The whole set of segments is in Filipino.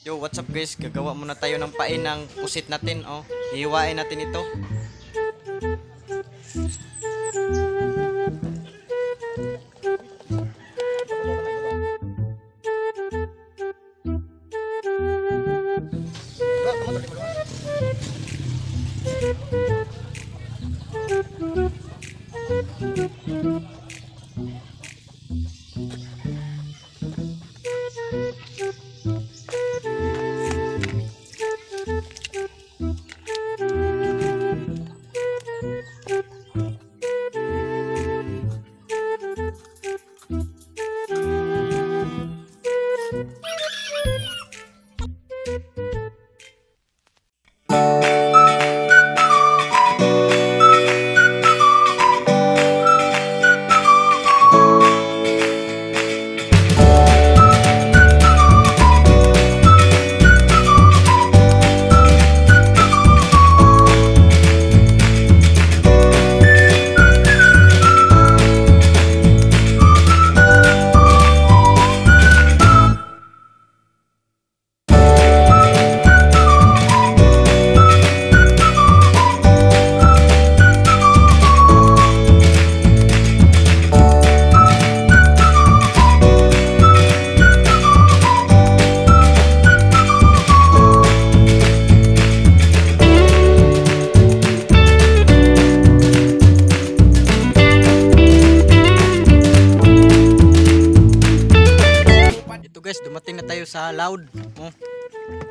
Yo, what's up guys? Gagawa muna tayo ng pain ng pusit natin, oh. Hihiwain natin ito. Ito guys, dumating na tayo sa Loud. Oh.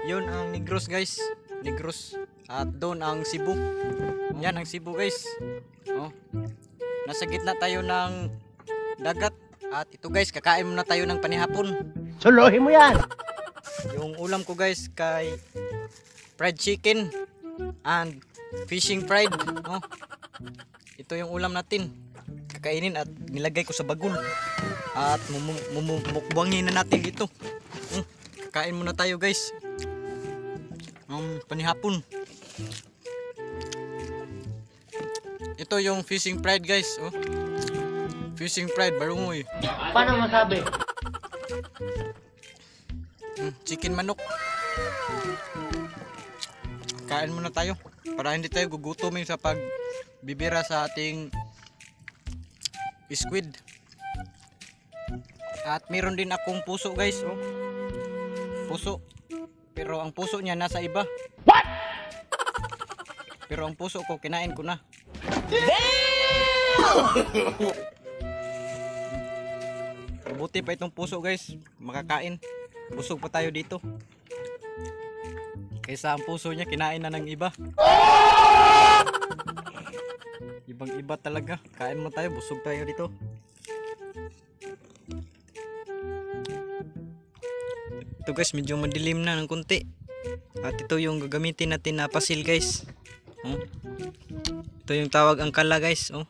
Yun ang Negros guys. Negros. At doon ang Cebu. Yan ang Cebu guys. Oh. Nasa gitna tayo ng dagat. At ito guys, kakain muna tayo ng panihapon. Suluhin mo yan! Yung ulam ko guys kay fried chicken and fishing fried. Oh. Ito yung ulam natin. Kakainin at nilagay ko sa bagul. At mumukbangin na natin dito. Kain muna tayo guys. Panihapon. Ito yung fishing fried guys. Oh. Fishing fried barungoy. Paano masabi? Chicken manok. Kain muna tayo para hindi tayo gugutomin sa pagbibira sa ating squid. At meron din akong puso guys, oh. Puso. Pero ang puso niya nasa iba. What? Pero ang puso ko kinain ko na. Mabuti pa itong puso guys, makakain. Busog pa tayo dito. Kaysa ang puso niya kinain na ng iba. Ibang iba talaga. Kain mo tayo, busog tayo dito. Ito guys, medyo madilim na ng kunti. At ito yung gagamitin natin na pasil guys. Oh. Ito yung tawag angkala guys. Oh.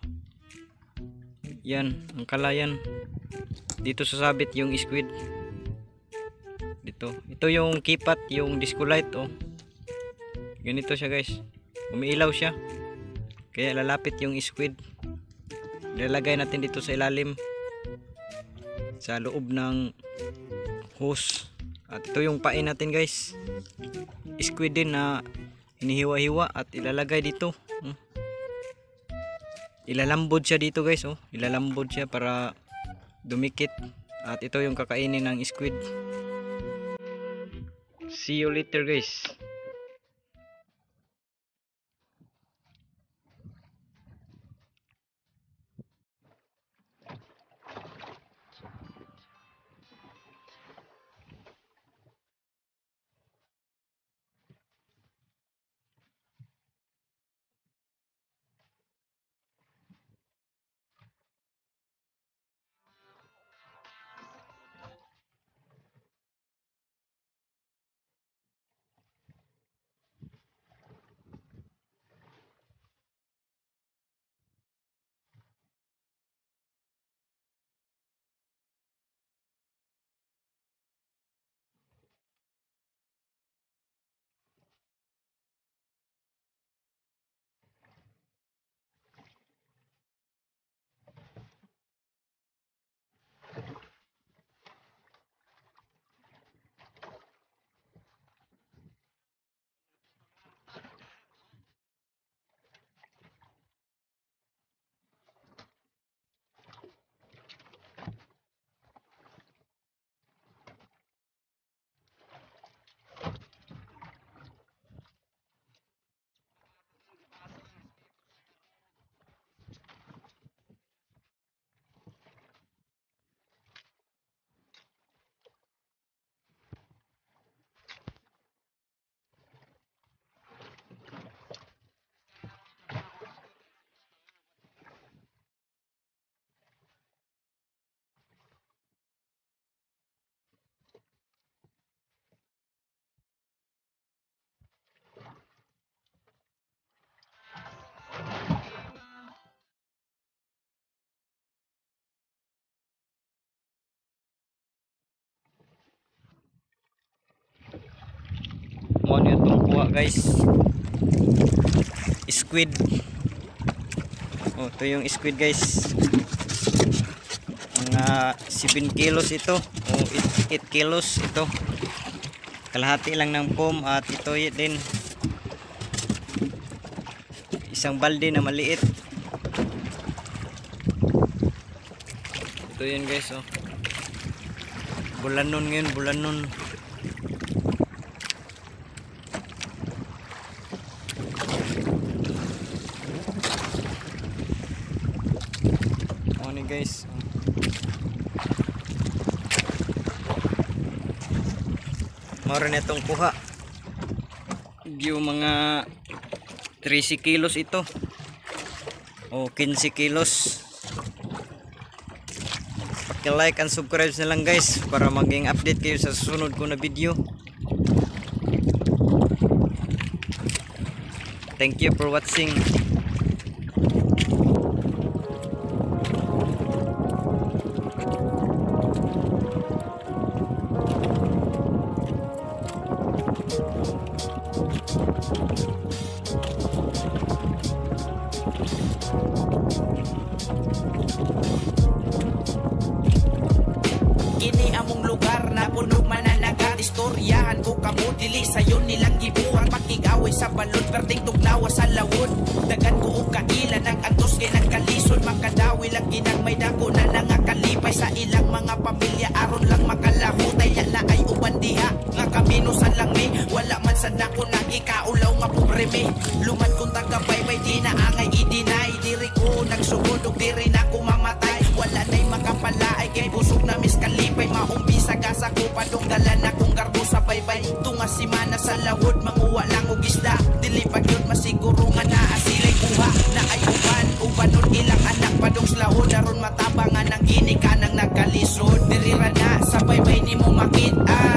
Yan, angkala yan. Dito sasabit yung squid. Dito. Ito yung kipat, yung disco light. Oh. Ganito siya guys. Umiilaw siya. Kaya lalapit yung squid. Ilalagay natin dito sa ilalim. Sa loob ng hose. At ito yung pain natin guys. Squid din na hinihiwa-hiwa at ilalagay dito. Ilalambod siya dito guys. Oh. Ilalambod siya para dumikit. At ito yung kakainin ng squid. See you later guys. guys, squid. Oh, ito yung squid guys. Mga 7 kilos ito o 8 kilos ito. Kalahati lang ng foam at ito din isang balde na maliit. Ito yun guys, oh. Bulanon ngayon, bulanon. Oh, ni guys. Mara na itong kuha. Yung mga 13 kilos ito. O 15 kilos. Paki-like and subscribe na lang guys para maging update kayo sa susunod ko na video. Thank you for watching. Kini among lugar na puno mananagat. Istoryahan ko kamo dili sayo nilang gibuang pakigaway sa balon perting tugnawa sa lawod. Dagan ko og kaila nang antos kay nagkalisod makadawi lang ginang may dako na nangakalipay sa ilang mga pamilya aron lang makalahutay na ay uban diha nga kaminusan lang mi wala man sad nako nagikaulaw nga pobre mi lumad kung tagabaybay di na angay i-deny diri ko nagsugod og diri na ko mamatay wala nay makapalaay kay busog na miskalipay maumpisa gasa ko padong dala na kong garbo sa baybay tunga simana sa lawod manguwa lang og isda dili pagyud masiguro nga naa sila'y kuha na ay ubanon ilang anak padong slahod aron matabangan ang gini kanang nagkalisod diri ra na sa baybay nimo makita